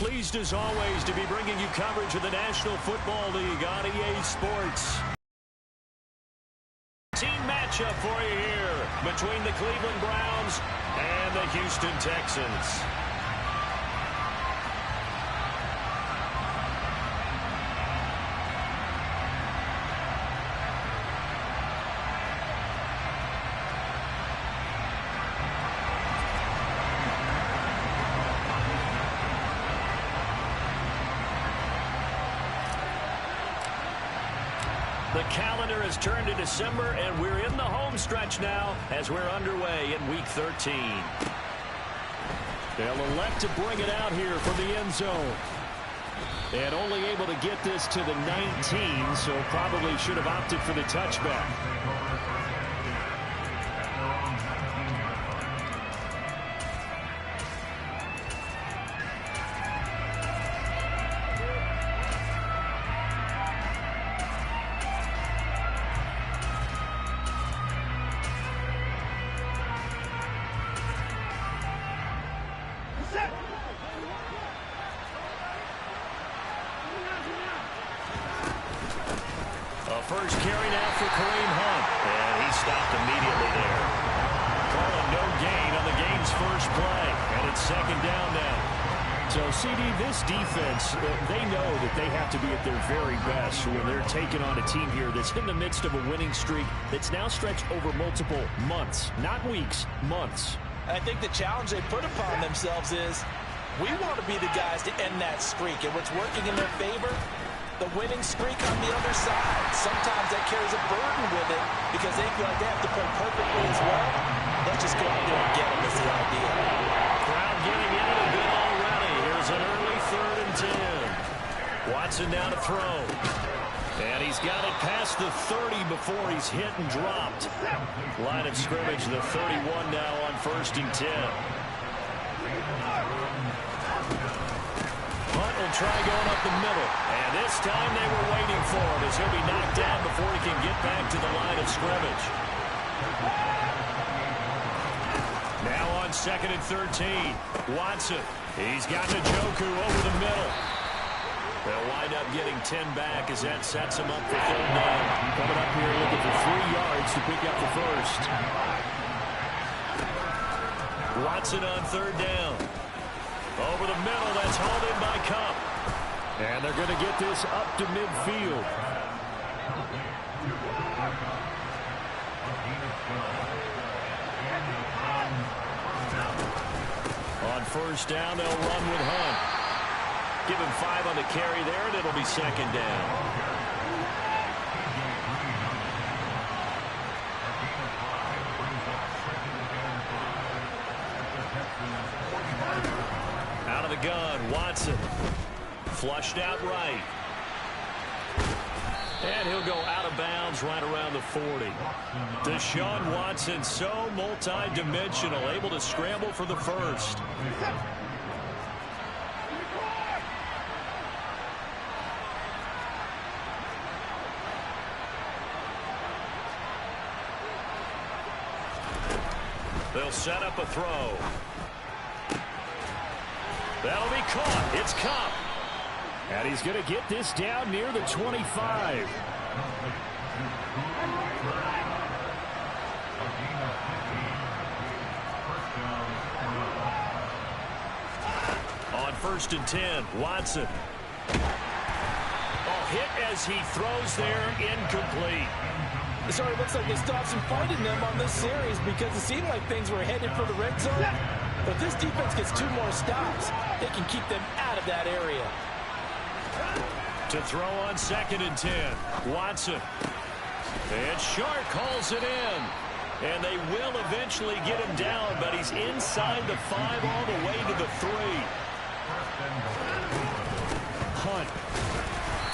pleased as always to be bringing you coverage of the National Football League on EA Sports. Team matchup for you here between the Cleveland Browns and the Houston Texans. The calendar has turned to December, and we're in the home stretch now as we're underway in Week 13. They'll elect to bring it out here from the end zone. And only able to get this to the 19, so probably should have opted for the touchback. First carry now for Kareem Hunt. And he stopped immediately there. Calling no gain on the game's first play. And it's second down now. So, CD, this defense, they know that they have to be at their very best when they're taking on a team here that's in the midst of a winning streak that's now stretched over multiple months. Not weeks, months. I think the challenge they put upon themselves is we want to be the guys to end that streak. And what's working in their favor? The winning streak on the other side. Sometimes that carries a burden with it because they feel like they have to play perfectly as well. Let's just go out there and get them is the idea. Crowd getting into the bit already. Here's an early 3rd and 10. Watson now to throw. And he's got it past the 30 before he's hit and dropped. Line of scrimmage, the 31 now on 1st and 10. Hunt will try going up the middle. And this time they were waiting for him as he'll be knocked down before he can get back to the line of scrimmage. Now on 2nd and 13. Watson. He's got Njoku over the middle. They'll wind up getting 10 back as that sets him up for 3rd down. Coming up here looking for 3 yards to pick up the first. Watson on 3rd down. Over the middle, that's hauled in by Kupp. And they're going to get this up to midfield. On 1st down, they'll run with Hunt. Give him 5 on the carry there, and it'll be 2nd down. Out of the gun, Watson. Flushed out right. And he'll go out of bounds right around the 40. Deshaun Watson, so multi-dimensional, able to scramble for the first. They'll set up a throw. That'll be caught. It's Kupp. And he's going to get this down near the 25. On 1st and 10, Watson. Oh, hit as he throws there, incomplete. So it looks like they stopped some fight in them on this series because it seemed like things were headed for the red zone. But this defense gets 2 more stops. They can keep them out of that area. To throw on 2nd and 10, Watson. And Shark calls it in. And they will eventually get him down, but he's inside the 5 all the way to the 3. Hunt.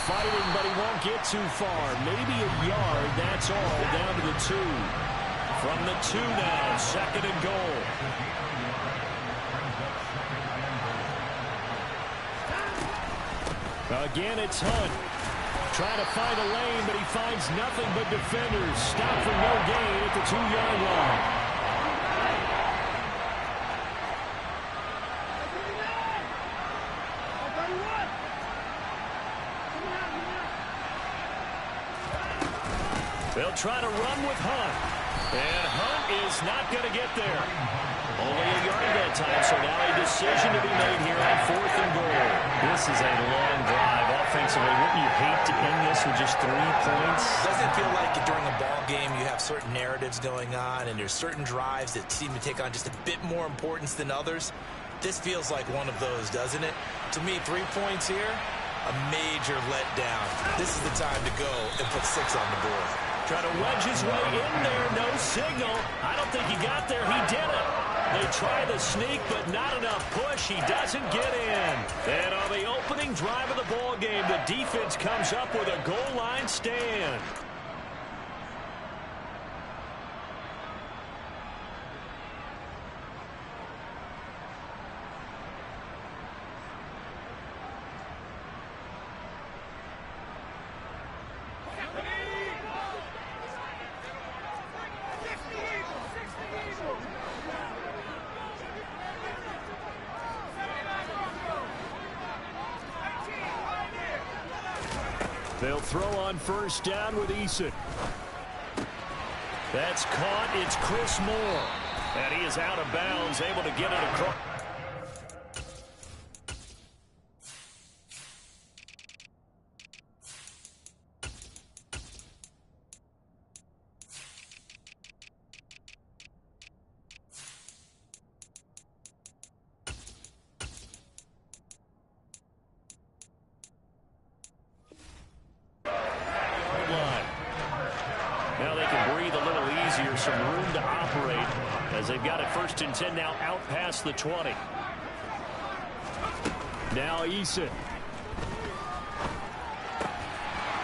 Fighting, but he won't get too far. Maybe a yard, that's all, down to the 2. From the 2 now, 2nd and goal. Again, it's Hunt. Trying to find a lane, but he finds nothing but defenders. Stop for no gain at the 2-yard line. try to run with Hunt. And Hunt is not going to get there. Only a yard that time, so now a decision to be made here on 4th and goal. This is a long drive offensively. Wouldn't you hate to end this with just 3 points? Doesn't feel like during a ball game you have certain narratives going on, and there's certain drives that seem to take on just a bit more importance than others. This feels like one of those, doesn't it? To me, 3 points here, a major letdown. This is the time to go and put 6 on the board. Try to wedge his way in there, no signal. I don't think he got there. He did it. They try the sneak, but not enough push. He doesn't get in. And on the opening drive of the ball game, the defense comes up with a goal line stand. They'll throw on 1st down with Eason. That's caught. It's Chris Moore. And he is out of bounds, able to get it across. Now they can breathe a little easier, some room to operate as they've got it 1st and 10 now out past the 20. Now Eason.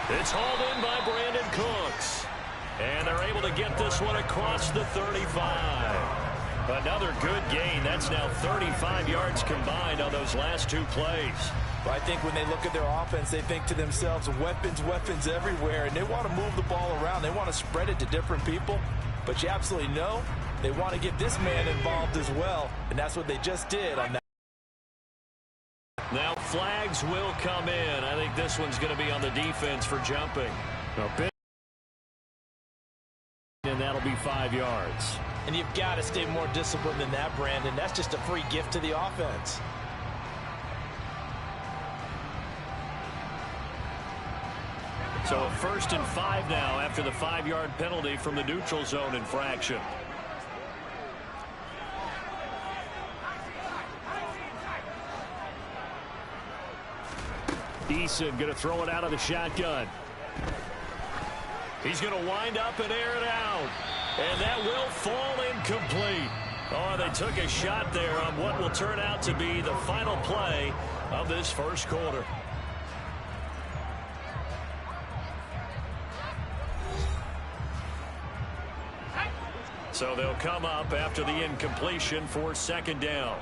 It's hauled in by Brandon Cooks. And they're able to get this one across the 35. Another good gain. That's now 35 yards combined on those last 2 plays. Well, I think when they look at their offense, they think to themselves, weapons, weapons everywhere, and they want to move the ball around. They want to spread it to different people, but you absolutely know they want to get this man involved as well, and that's what they just did on that. Now flags will come in. I think this one's going to be on the defense for jumping. And that'll be 5 yards. And you've got to stay more disciplined than that, Brandon. That's just a free gift to the offense. So a 1st and 5 now after the 5-yard penalty from the neutral zone infraction. Eason going to throw it out of the shotgun. He's going to wind up and air it out. And that will fall incomplete. Oh, they took a shot there on what will turn out to be the final play of this 1st quarter. So they'll come up after the incompletion for 2nd down.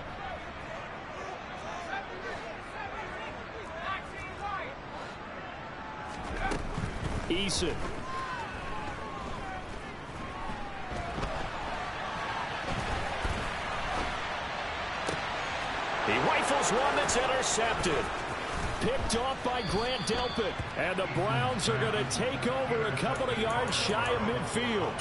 Eason. He rifles one that's intercepted. Picked off by Grant Delpit. And the Browns are going to take over a couple of yards shy of midfield.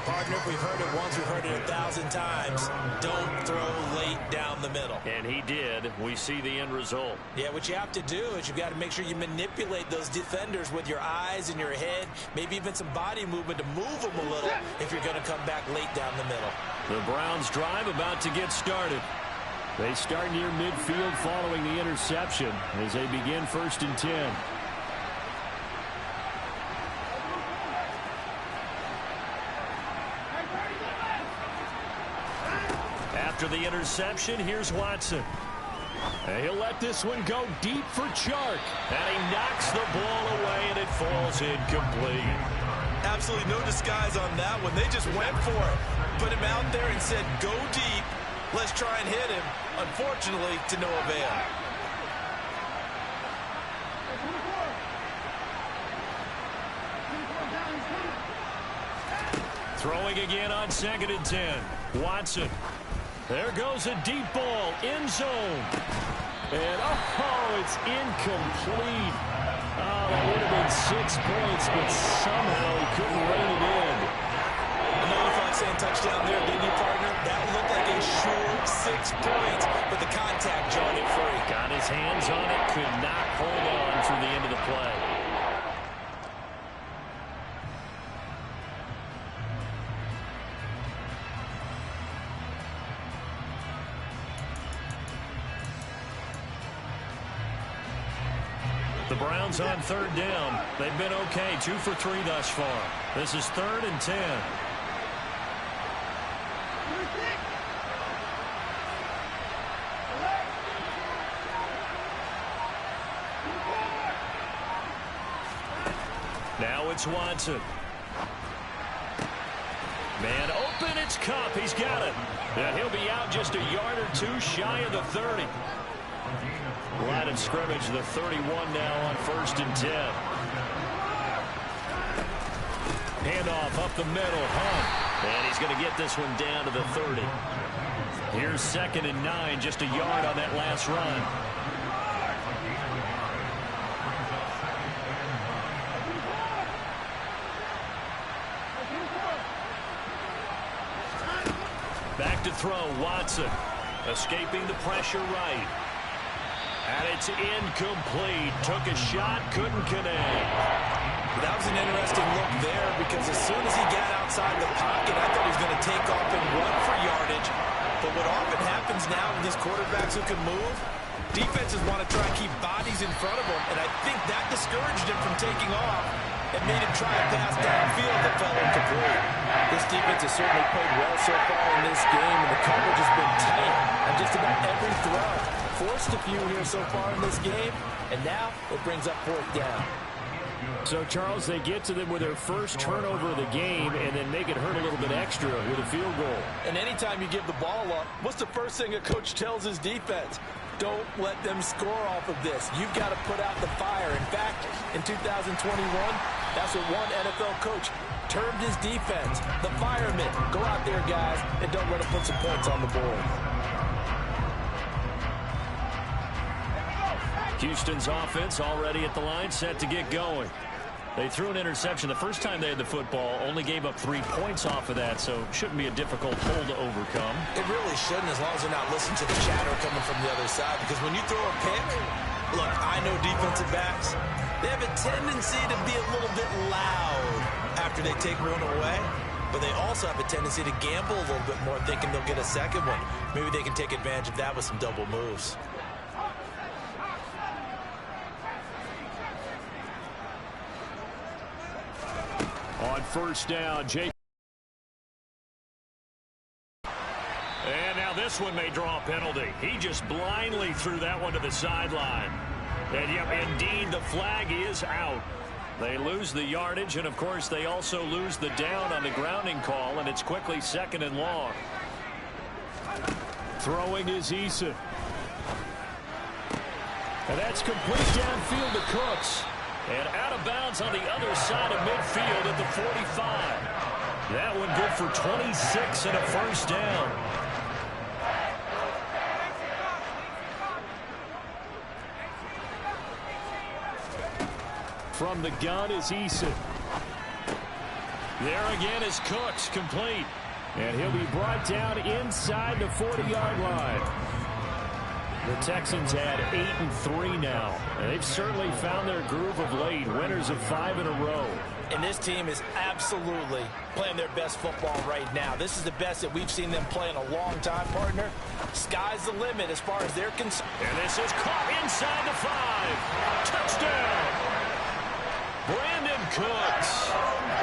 Partner, we've heard it once, we've heard it 1,000 times. Don't throw late down the middle. And he did. We see the end result. Yeah, what you have to do is you've got to make sure you manipulate those defenders with your eyes and your head, maybe even some body movement to move them a little if you're going to come back late down the middle. The Browns drive about to get started. They start near midfield following the interception as they begin 1st and 10. After the interception, here's Watson. And he'll let this one go deep for Chark. And he knocks the ball away, and it falls incomplete. Absolutely no disguise on that one. They just went for it. Put him out there and said, go deep. Let's try and hit him. Unfortunately, to no avail. Throwing again on 2nd and 10. Watson. There goes a deep ball, end zone. And, oh, it's incomplete. Oh, Well, that would have been 6 points, but somehow he couldn't rein it in. I know you thought saying touchdown there, didn't you, partner? That looked like a sure 6 points, but the contact jarred it free. Got his hands on it, could not hold on through the end of the play. The Browns on 3rd down. They've been okay, 2 for 3 thus far. This is 3rd and 10. Now it's Watson. Man open, it's Kupp. He's got it. And he'll be out just a yard or 2 shy of the 30. Line of scrimmage, the 31 now on 1st and 10. Handoff up the middle, Hunt. And he's going to get this one down to the 30. Here's 2nd and 9, just a yard on that last run. Back to throw, Watson. Escaping the pressure right. And it's incomplete. Took a shot, couldn't connect. That was an interesting look there because as soon as he got outside the pocket, I thought he was going to take off and run for yardage. But what often happens now with these quarterbacks who can move, defenses want to try and keep bodies in front of them, and I think that discouraged him from taking off and made him try a pass downfield that fell incomplete. This defense has certainly played well so far in this game, and the coverage has been tight on just about every throw. Forced a few here so far in this game, and now it brings up 4th down. So, Charles, they get to them with their first turnover of the game and then make it hurt a little bit extra with a field goal. And anytime you give the ball up, what's the first thing a coach tells his defense? Don't let them score off of this. You've got to put out the fire. In fact, in 2021, that's what one NFL coach termed his defense, the firemen. Go out there, guys, and don't let them put some points on the board. Houston's offense already at the line, set to get going. They threw an interception the first time they had the football, only gave up 3 points off of that, so shouldn't be a difficult hole to overcome. It really shouldn't, as long as they're not listening to the chatter coming from the other side, because when you throw a pick, look, I know defensive backs, they have a tendency to be a little bit loud after they take one away, but they also have a tendency to gamble a little bit more, thinking they'll get a second one. Maybe they can take advantage of that with some double moves. On 1st down, Jake. And now this one may draw a penalty. He just blindly threw that one to the sideline. And yep, indeed, the flag is out. They lose the yardage, and of course, they also lose the down on the grounding call, and it's quickly 2nd and long. Throwing is Eason. And that's complete downfield to Cooks. And out of bounds on the other side of midfield at the 45. That one good for 26 and a 1st down. From the gun is Eason. There again is Cooks, complete. And he'll be brought down inside the 40-yard line. The Texans had 8-3 now. And they've certainly found their groove of late. Winners of 5 in a row. And this team is absolutely playing their best football right now. This is the best that we've seen them play in a long time, partner. Sky's the limit as far as they're concerned. And this is caught inside the 5. Touchdown! Brandon Cooks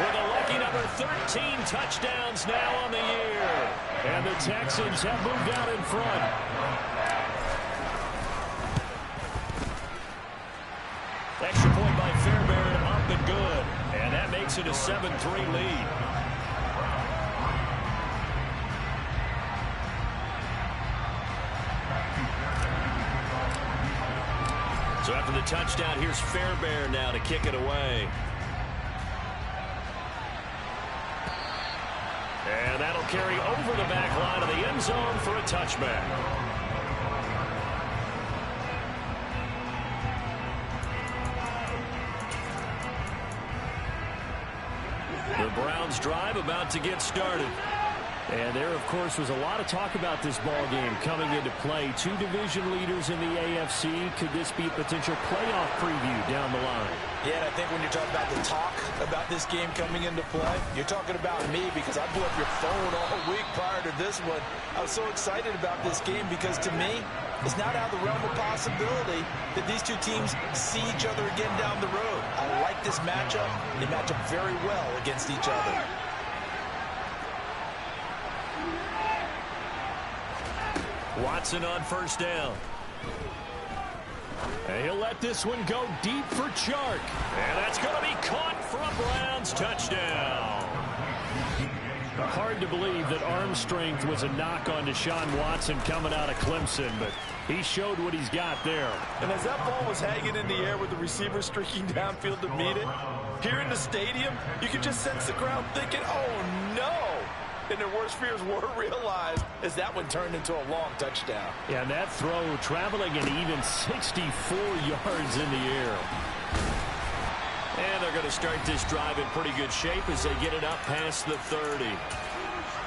with a lucky number 13 touchdowns now on the year. And the Texans have moved out in front. Extra point by Fairbairn, up and good. And that makes it a 7-3 lead. So after the touchdown, here's Fairbairn now to kick it away. And that'll carry over the back line of the end zone for a touchback. Browns drive about to get started. And there, of course, was a lot of talk about this ball game coming into play. Two division leaders in the AFC. Could this be a potential playoff preview down the line? Yeah, and I think when you're talking about the talk about this game coming into play, you're talking about me because I blew up your phone all week prior to this one. I was so excited about this game because, to me, it's not out of the realm of possibility that these two teams see each other again down the road. I like this matchup. They match up very well against each other. Watson on first down. And he'll let this one go deep for Chark. And that's going to be caught for a Browns touchdown. Hard to believe that arm strength was a knock on Deshaun Watson coming out of Clemson, but he showed what he's got there. And as that ball was hanging in the air with the receiver streaking downfield to meet it, here in the stadium, you could just sense the crowd thinking, oh, no. And their worst fears were realized as that one turned into a long touchdown. Yeah, and that throw traveling an even 64 yards in the air. And they're going to start this drive in pretty good shape as they get it up past the 30.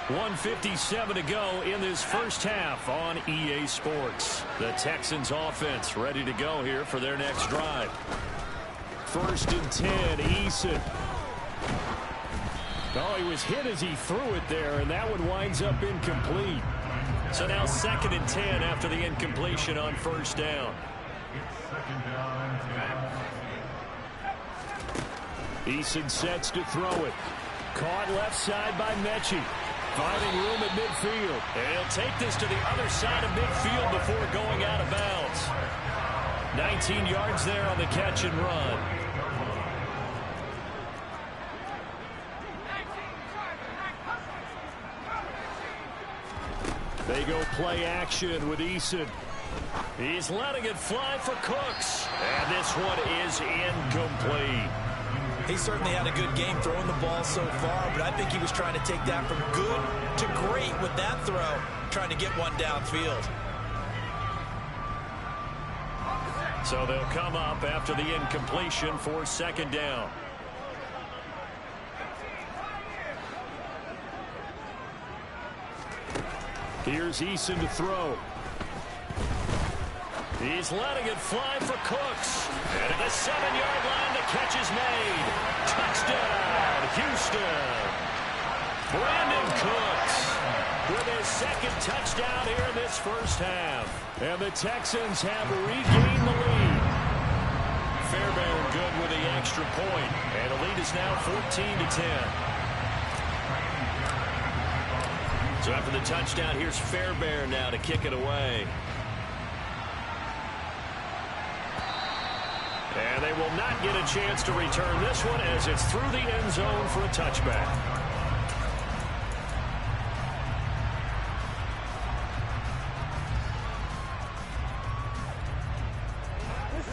1:57 to go in this first half on EA Sports. The Texans offense ready to go here for their next drive. 1st and 10, Eason. Oh, he was hit as he threw it there, and that one winds up incomplete. So now 2nd and 10 after the incompletion on first down. Eason sets to throw it. Caught left side by Mechie. Finding room at midfield. And he'll take this to the other side of midfield before going out of bounds. 19 yards there on the catch and run. They go play action with Eason. He's letting it fly for Cooks. And this one is incomplete. He certainly had a good game throwing the ball so far, but I think he was trying to take that from good to great with that throw, trying to get one downfield. So they'll come up after the incompletion for 2nd down. Here's Eason to throw. He's letting it fly for Cooks. And at the 7-yard line, the catch is made. Touchdown, Houston. Brandon Cooks with his 2nd touchdown here in this first half. And the Texans have regained the lead. Fairbairn good with the extra point. And the lead is now 14-10. So after the touchdown, here's Fairbairn now to kick it away. And they will not get a chance to return this one as it's through the end zone for a touchback.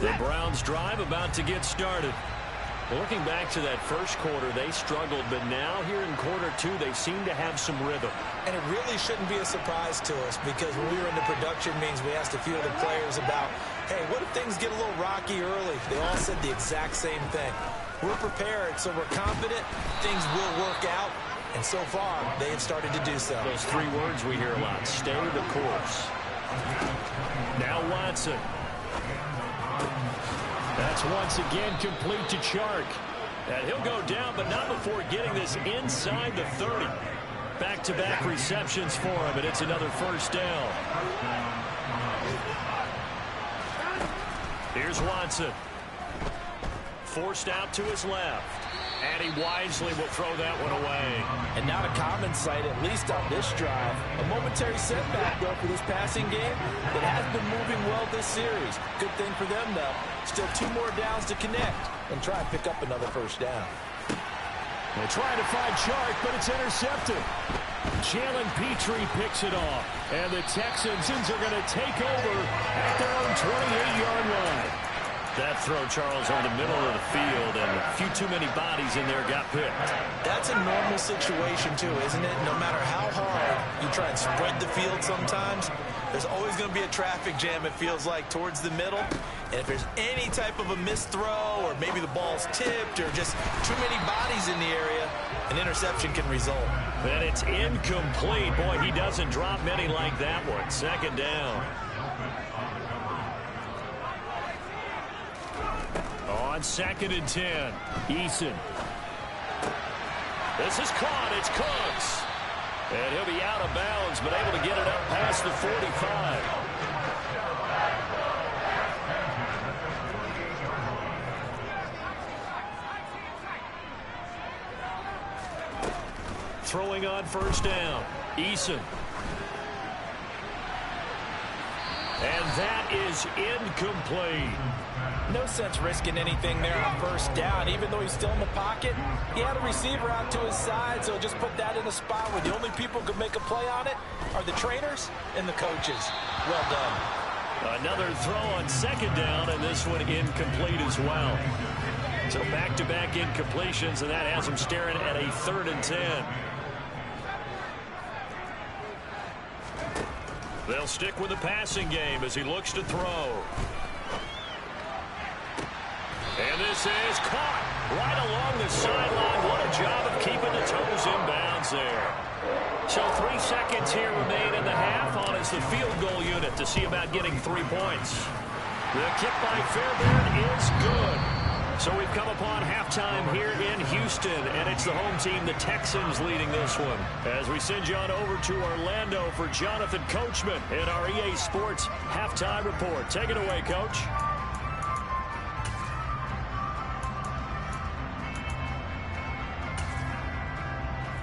The Browns drive about to get started. Looking back to that first quarter, they struggled, but now here in quarter 2, they seem to have some rhythm. And it really shouldn't be a surprise to us because when we were in the production meetings, we asked a few of the players about, hey, what if things get a little rocky early? They all said the exact same thing. We're prepared, so we're confident things will work out. And so far, they have started to do so. Those 3 words we hear a lot, stay the course. Now Watson. That's once again complete to Chark. And he'll go down, but not before getting this inside the 30. Back-to-back receptions for him, and it's another first down. Here's Watson. Forced out to his left. And he wisely will throw that one away. And not a common sight, at least on this drive. A momentary setback, though, for this passing game that has been moving well this series. Good thing for them, though. Still 2 more downs to connect and try and pick up another first down. They're trying to find Chark, but it's intercepted. Jalen Petrie picks it off. And the Texans are going to take over at their own 28-yard line. That throw, Charles, over the middle of the field, and a few too many bodies in there got picked. That's a normal situation, too, isn't it? No matter how hard you try and spread the field sometimes, there's always going to be a traffic jam, it feels like, towards the middle. And if there's any type of a missed throw or maybe the ball's tipped or just too many bodies in the area, An interception can result. And it's incomplete. Boy, he doesn't drop many like that one. Second down. On 2nd and 10, Eason. This is caught. It's Cooks. And he'll be out of bounds, but able to get it up past the 45. Throwing on 1st down, Eason. And that is incomplete. No sense risking anything there on 1st down. Even though he's still in the pocket, he had a receiver out to his side, so just put that in a spot where the only people who can make a play on it are the trainers and the coaches. Well done. Another throw on 2nd down, and this one incomplete as well. So back-to-back incompletions, and that has him staring at a 3rd and 10. They'll stick with the passing game as he looks to throw. And this is caught right along the sideline. What a job of keeping the toes in bounds there. So 3 seconds here remain in the half on as the field goal unit to see about getting 3 points. The kick by Fairbairn is good. So we've come upon halftime here in Houston, and it's the home team, the Texans, leading this one. As we send you on over to Orlando for Jonathan Coachman in our EA Sports Halftime Report. Take it away, Coach.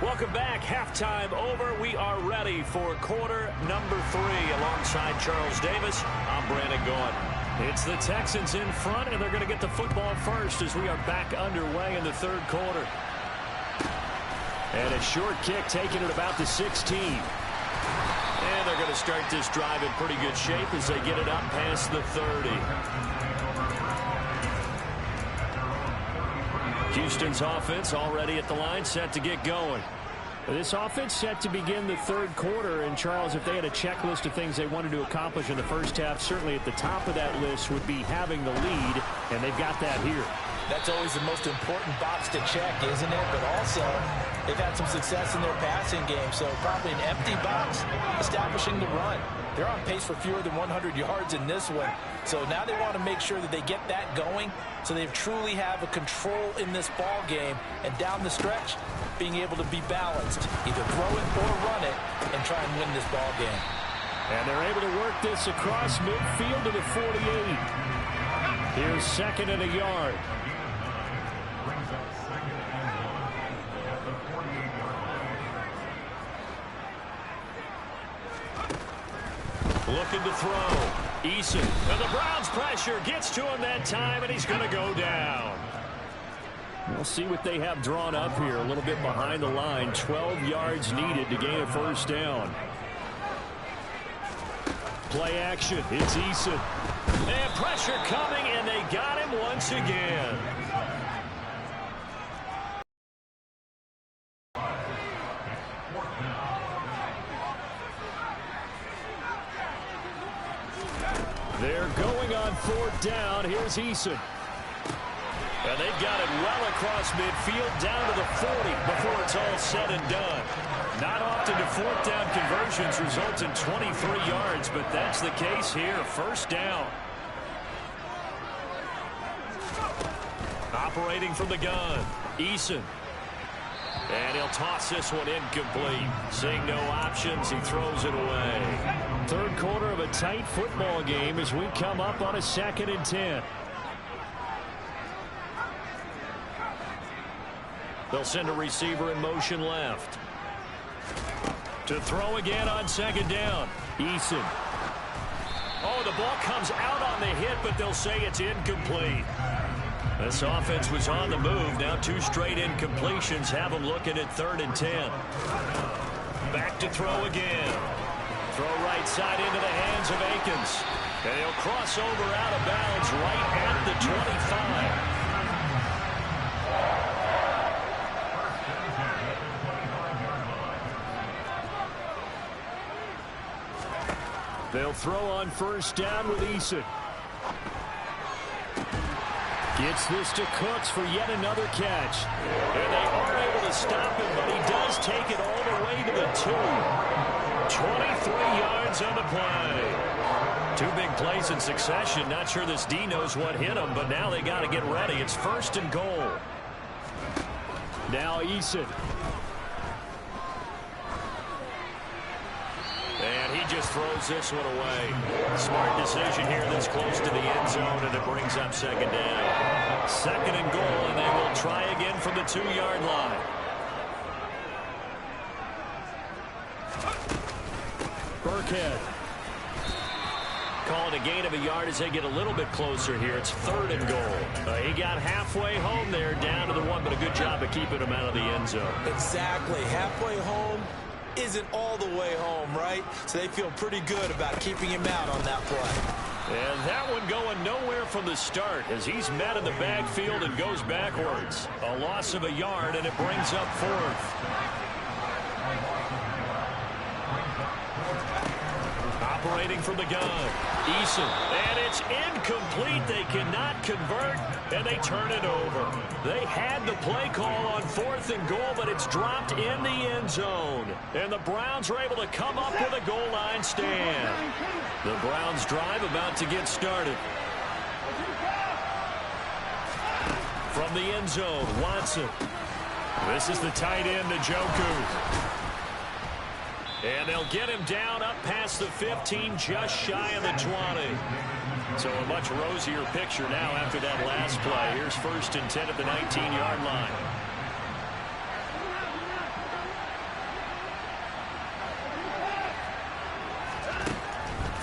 Welcome back. Halftime over. We are ready for quarter number 3. Alongside Charles Davis, I'm Brandon Gaudin. It's the Texans in front, and they're going to get the football first as we are back underway in the 3rd quarter. And a short kick taken at about the 16. And they're going to start this drive in pretty good shape as they get it up past the 30. Houston's offense already at the line, set to get going. This offense set to begin the 3rd quarter, and Charles, if they had a checklist of things they wanted to accomplish in the 1st half, certainly at the top of that list would be having the lead, and they've got that here. That's always the most important box to check, isn't it? But also, they've had some success in their passing game, so probably an empty box establishing the run. They're on pace for fewer than 100 yards in this one, so now they want to make sure that they get that going so they truly have a control in this ball game, and down the stretch, being able to be balanced, either throw it or run it, and try and win this ball game. And they're able to work this across midfield to the 48. Here's 2nd and a yard. Looking to throw. Eason. And the Browns pressure gets to him that time, and he's going to go down. We'll see what they have drawn up here. A little bit behind the line. 12 yards needed to gain a 1st down. Play action. It's Eason. And pressure coming, and they got him once again. They're going on 4th down. Here's Eason. And they've got it well across midfield down to the 40 before it's all said and done. Not often do 4th down conversions result in 23 yards, but that's the case here. 1st down. Operating from the gun, Eason. And he'll toss this one incomplete. Seeing no options, he throws it away. 3rd quarter of a tight football game as we come up on a 2nd and 10. They'll send a receiver in motion left. To throw again on 2nd down, Eason. Oh, the ball comes out on the hit, but they'll say it's incomplete. This offense was on the move. Now 2 straight incompletions have them looking at 3rd and 10. Back to throw again. Throw right side into the hands of Akins. And he'll cross over out of bounds right at the 25. They'll throw on 1st down with Eason. Gets this to Cooks for yet another catch. And they are able to to stop him, but he does take it all the way to the 2. 23 yards on the play. 2 big plays in succession. Not sure this D knows what hit him, but now they got to get ready. It's 1st and goal. Now Eason. And he just throws this one away. Smart decision here this close to the end zone, and it brings up 2nd down. 2nd and goal, and they will try again from the 2-yard line. Burkhead. Calling a gain of a yard as they get a little bit closer here. It's 3rd and goal. He got halfway home there, down to the 1, but a good job of keeping him out of the end zone. Exactly. Halfway home isn't all the way home, right? So they feel pretty good about keeping him out on that play. And that one going nowhere from the start as he's met in the backfield and goes backwards. A loss of a yard, and it brings up 4th. Operating from the gun, Eason, and it's incomplete. They cannot convert, and they turn it over. They had the play call on 4th and goal, but it's dropped in the end zone. And the Browns are able to come up with a goal line stand. The Browns drive about to get started. From the end zone, Watson. This is the tight end, Njoku. And they'll get him down up past the 15, just shy of the 20. So a much rosier picture now after that last play. Here's 1st and 10 at the 19-yard line.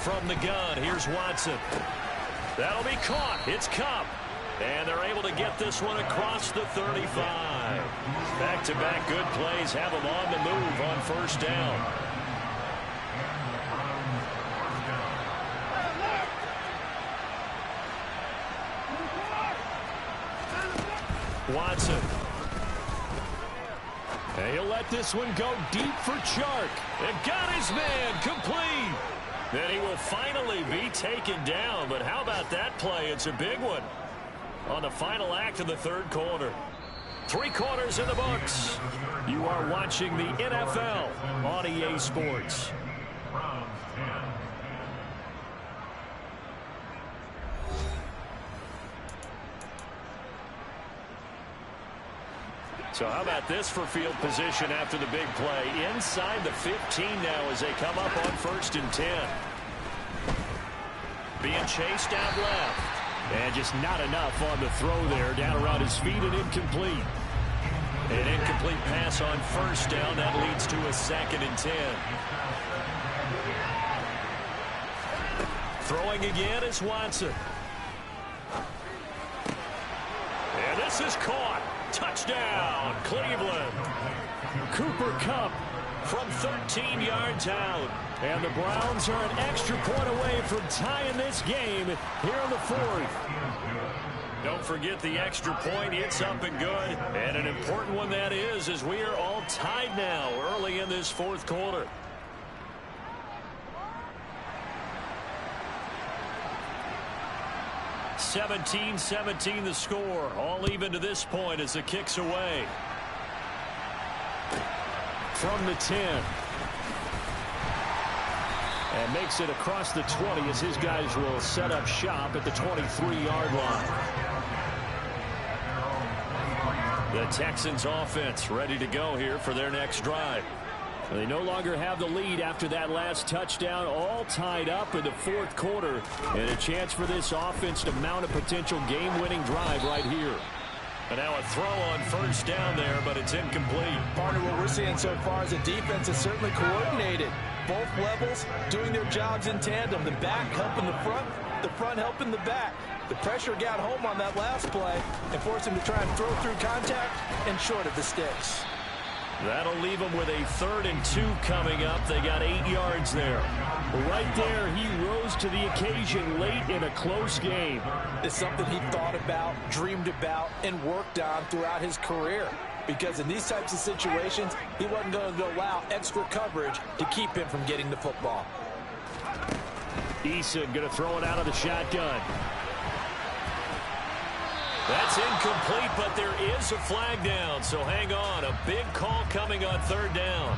From the gun, here's Watson. That'll be caught. It's Kupp. And they're able to get this one across the 35. Back-to-back good plays have them on the move on 1st down. Watson. And he'll let this one go deep for Chark. And got his man complete. Then he will finally be taken down. But how about that play? It's a big one on the final act of the 3rd quarter. 3 quarters in the books. You are watching the NFL on EA Sports. So how about this for field position after the big play? Inside the 15 now as they come up on 1st and 10. Being chased out left. And just not enough on the throw there. Down around his feet and incomplete. An incomplete pass on 1st down. That leads to a 2nd and 10. Throwing again is Watson. And this is caught. Touchdown, Cleveland. Cooper Kupp from 13 yards out. And the Browns are an extra point away from tying this game here in the 4th. Don't forget the extra point. It's up and good. And an important one that is, as we are all tied now early in this 4th quarter. (17-17) the score. All even to this point as the kick's away. From the 10. And makes it across the 20 as his guys will set up shop at the 23-yard line. The Texans offense ready to go here for their next drive. They no longer have the lead after that last touchdown, all tied up in the 4th quarter. And a chance for this offense to mount a potential game-winning drive right here. And now a throw on 1st down there, but it's incomplete. Partner, what we're seeing so far is the defense is certainly coordinated. Both levels doing their jobs in tandem. The back helping the front helping the back. The pressure got home on that last play and forced him to try and throw through contact and short of the sticks. That'll leave them with a 3rd and 2 coming up. They got 8 yards there. Right there, he rose to the occasion late in a close game. It's something he thought about, dreamed about, and worked on throughout his career. Because in these types of situations, he wasn't going to allow extra coverage to keep him from getting the football. Eason going to throw it out of the shotgun. That's incomplete, but there is a flag down, so hang on. A big call coming on third down.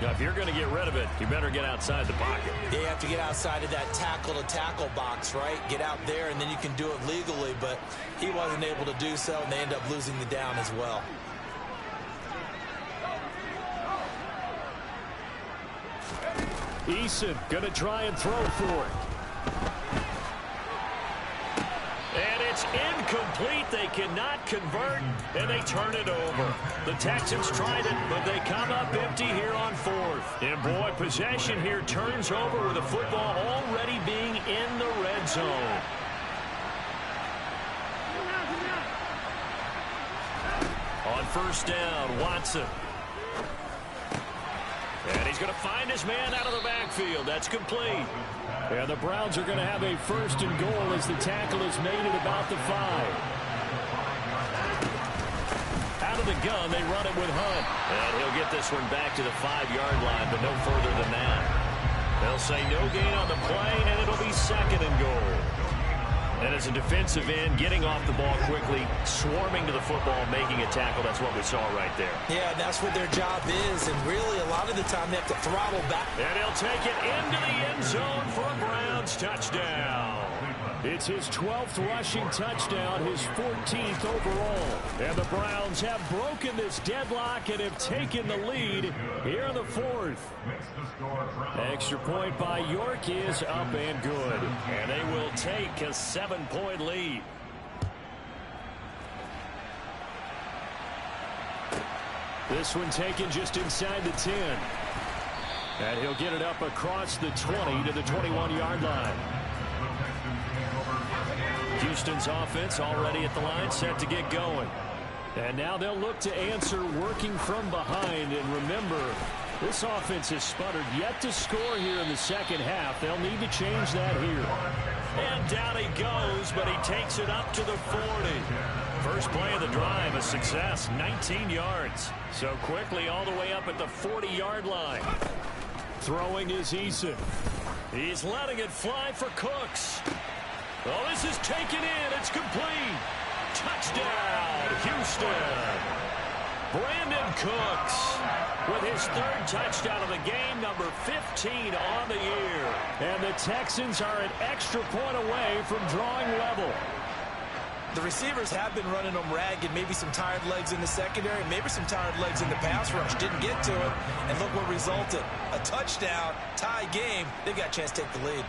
Now, if you're going to get rid of it, you better get outside the pocket. You have to get outside of that tackle-to-tackle box, right? Get out there, and then you can do it legally, but he wasn't able to do so, and they end up losing the down as well. Eason going to try and throw for it. And it's incomplete. They cannot convert, and they turn it over. The Texans tried it, but they come up empty here on fourth. And, boy, possession here turns over with the football already being in the red zone. On first down, Watson. And he's going to find his man out of the backfield. That's complete. And the Browns are going to have a first and goal as the tackle is made at about the 5. Out of the gun, they run it with Hunt. And he'll get this one back to the 5-yard line, but no further than that. They'll say no gain on the play, and it'll be second and goal. And as a defensive end, getting off the ball quickly, swarming to the football, making a tackle, that's what we saw right there. Yeah, that's what their job is, and really a lot of the time they have to throttle back. And he'll take it into the end zone for a Browns touchdown. It's his 12th rushing touchdown, his 14th overall. And the Browns have broken this deadlock and have taken the lead here in the fourth. Extra point by York is up and good. And they will take a 7-point lead. This one taken just inside the 10. And he'll get it up across the 20 to the 21-yard line. Houston's offense already at the line, set to get going. And now they'll look to answer working from behind. And remember, this offense has sputtered yet to score here in the second half. They'll need to change that here. And down he goes, but he takes it up to the 40. First play of the drive, a success, 19 yards. So quickly all the way up at the 40-yard line. Throwing is Eason. He's letting it fly for Cooks. Oh, this is taken in. It's complete. Touchdown, Houston. Brandon Cooks with his third touchdown of the game, number 15 on the year. And the Texans are an extra point away from drawing level. The receivers have been running them ragged, maybe some tired legs in the secondary, maybe some tired legs in the pass rush. Didn't get to it, and look what resulted. A touchdown, tie game. They've got a chance to take the lead.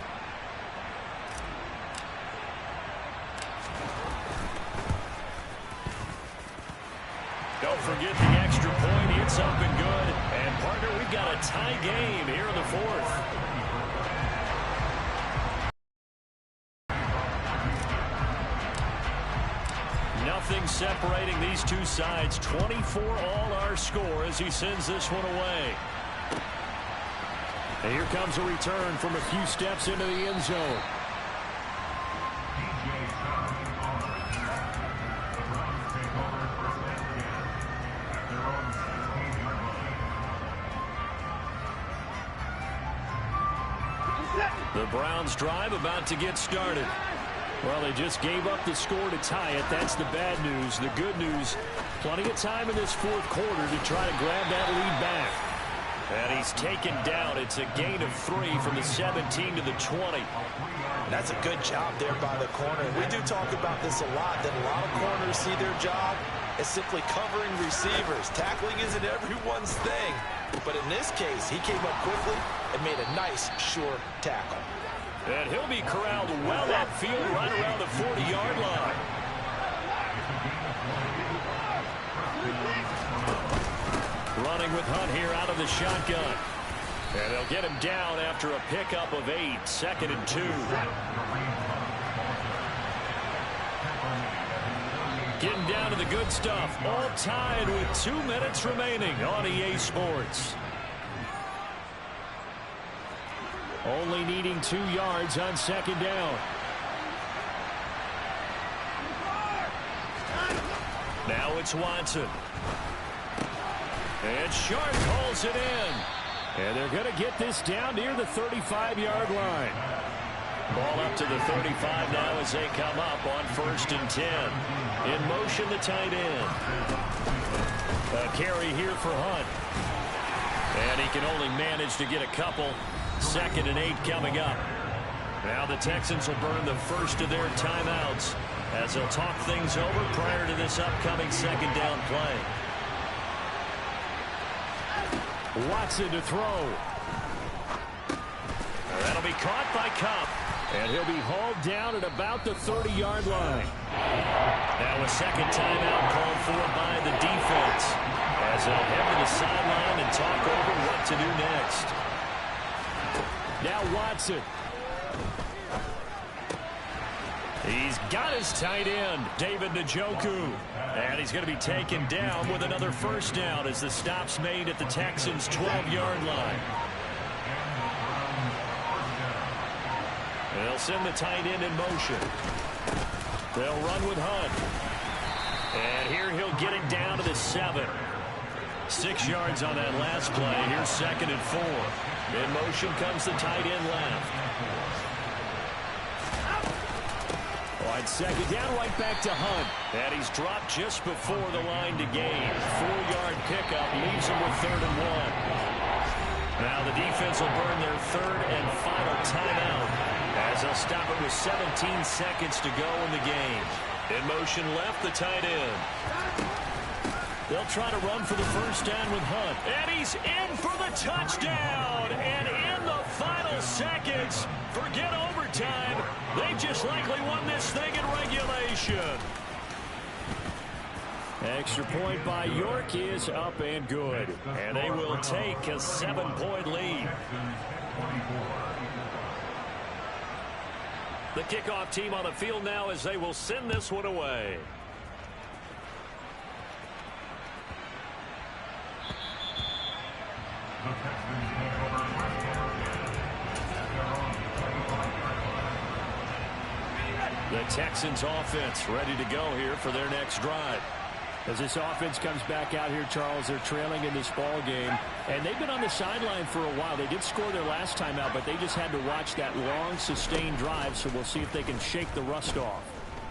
Don't forget the extra point. It's up and good. And, partner, we've got a tie game here in the fourth. Nothing separating these two sides. 24 all our score as he sends this one away. And here comes a return from a few steps into the end zone. The Browns drive about to get started. Well, they just gave up the score to tie it. That's the bad news. The good news, plenty of time in this fourth quarter to try to grab that lead back. And he's taken down. It's a gain of 3 from the 17 to the 20. That's a good job there by the corner. We do talk about this a lot, that a lot of corners see their job as simply covering receivers. Tackling isn't everyone's thing. But in this case, he came up quickly and made a nice, sure tackle. And he'll be corralled well upfield right around the 40-yard line. Running with Hunt here out of the shotgun. And they'll get him down after a pickup of 8, 2nd and 2. Getting down to the good stuff. All tied with 2 minutes remaining on EA Sports. Only needing 2 yards on second down. Now it's Watson. And Sharp calls it in. And they're going to get this down near the 35-yard line. Ball up to the 35 now as they come up on 1st and 10. In motion, the tight end. A carry here for Hunt. And he can only manage to get a couple. 2nd and 8 coming up. Now the Texans will burn the first of their timeouts as they'll talk things over prior to this upcoming 2nd down play. Watson to throw. That'll be caught by Kupp. And he'll be hauled down at about the 30-yard line. Now a second timeout called for by the defense as they'll head to the sideline and talk over what to do next. Now Watson. He's got his tight end, David Njoku. And he's going to be taken down with another first down as the stop's made at the Texans' 12-yard line. They'll send the tight end in motion. They'll run with Hunt. And here he'll get it down to the 7. 6 yards on that last play. Here's 2nd and 4. In motion comes the tight end left. All right, 2nd down, right back to Hunt. And he's dropped just before the line to gain. 4-yard pickup leaves him with 3rd and 1. Now the defense will burn their 3rd and final timeout as they'll stop it with 17 seconds to go in the game. In motion left, the tight end. They'll try to run for the first down with Hunt. And he's in for the touchdown. And in the final seconds, forget overtime. They just likely won this thing in regulation. Extra point by York is up and good. And they will take a 7-point lead. The kickoff team on the field now as they will send this one away. The Texans offense ready to go here for their next drive. As this offense comes back out here, Charles, they're trailing in this ball game, and they've been on the sideline for a while. They did score their last time out, but they just had to watch that long, sustained drive, so we'll see if they can shake the rust off.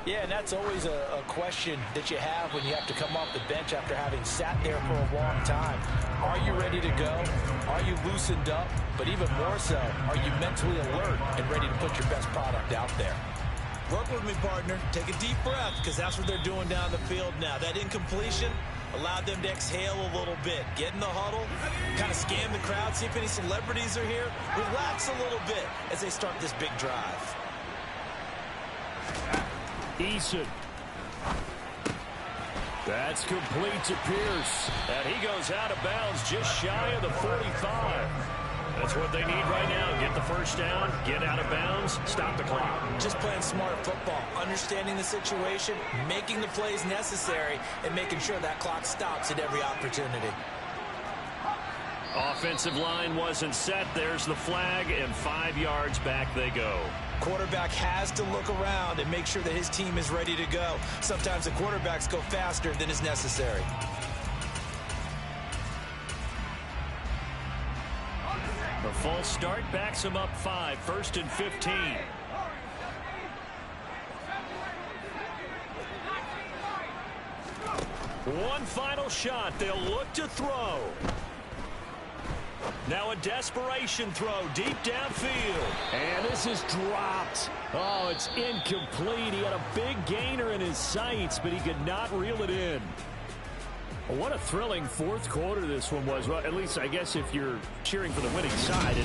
Yeah, and that's always a question that you have when you have to come off the bench after having sat there for a long time. Are you ready to go? Are you loosened up? But even more so, are you mentally alert and ready to put your best product out there? Work with me, partner. Take a deep breath, because that's what they're doing down the field now. That incompletion allowed them to exhale a little bit. Get in the huddle, kind of scan the crowd, see if any celebrities are here. Relax a little bit as they start this big drive. Eason. That's complete to Pierce. And he goes out of bounds just shy of the 45. That's what they need right now. Get the first down, get out of bounds, stop the clock. Just playing smart football, understanding the situation, making the plays necessary, and making sure that clock stops at every opportunity. Offensive line wasn't set. There's the flag, and 5 yards back they go. Quarterback has to look around and make sure that his team is ready to go. Sometimes the quarterbacks go faster than is necessary. The false start backs him up 5, 1st and 15. One final shot. They'll look to throw. Now a desperation throw deep downfield. And this is dropped. Oh, it's incomplete. He had a big gainer in his sights, but he could not reel it in. What a thrilling fourth quarter this one was. Well, at least I guess if you're cheering for the winning side.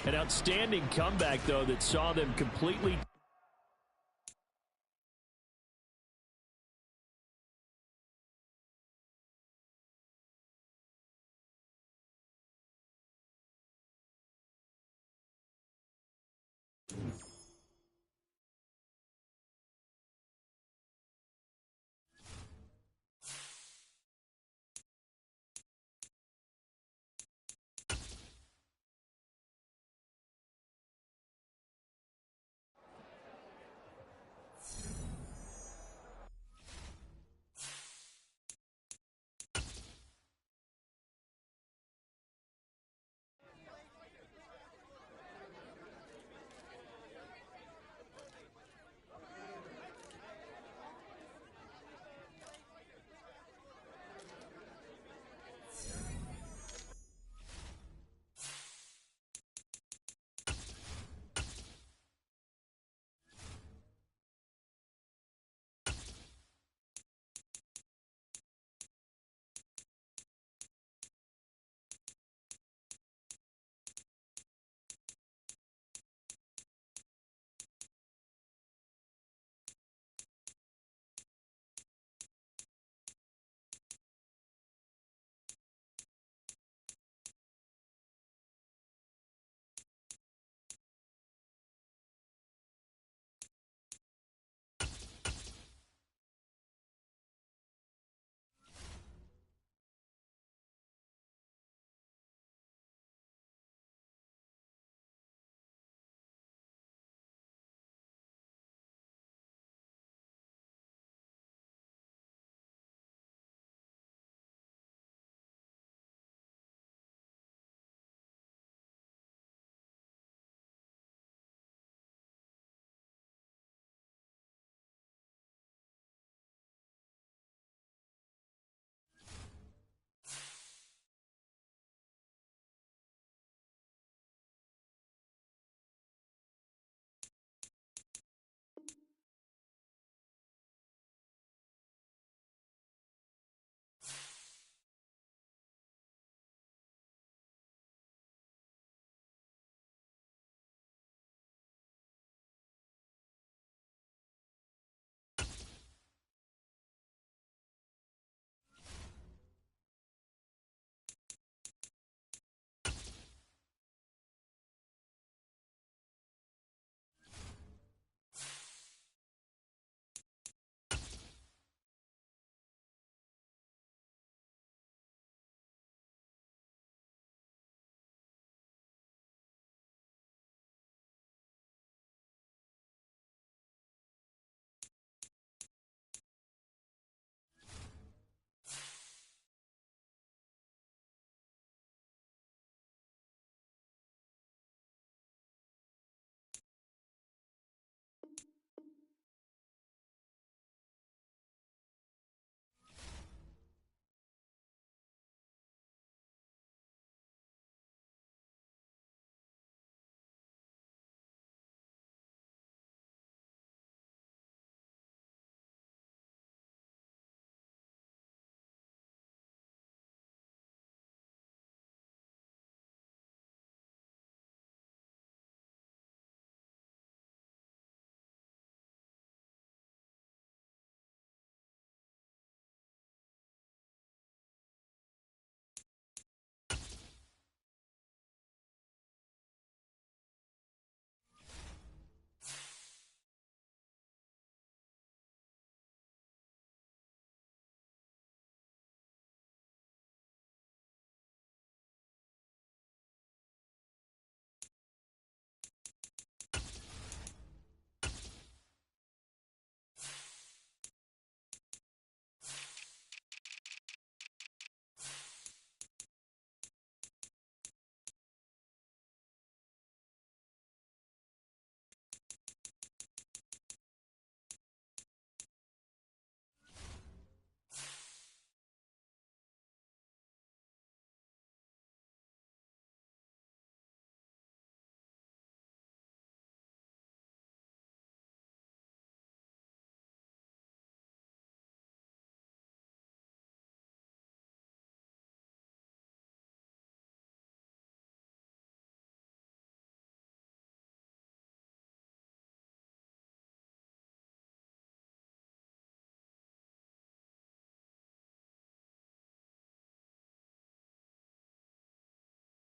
An outstanding comeback, though, that saw them completely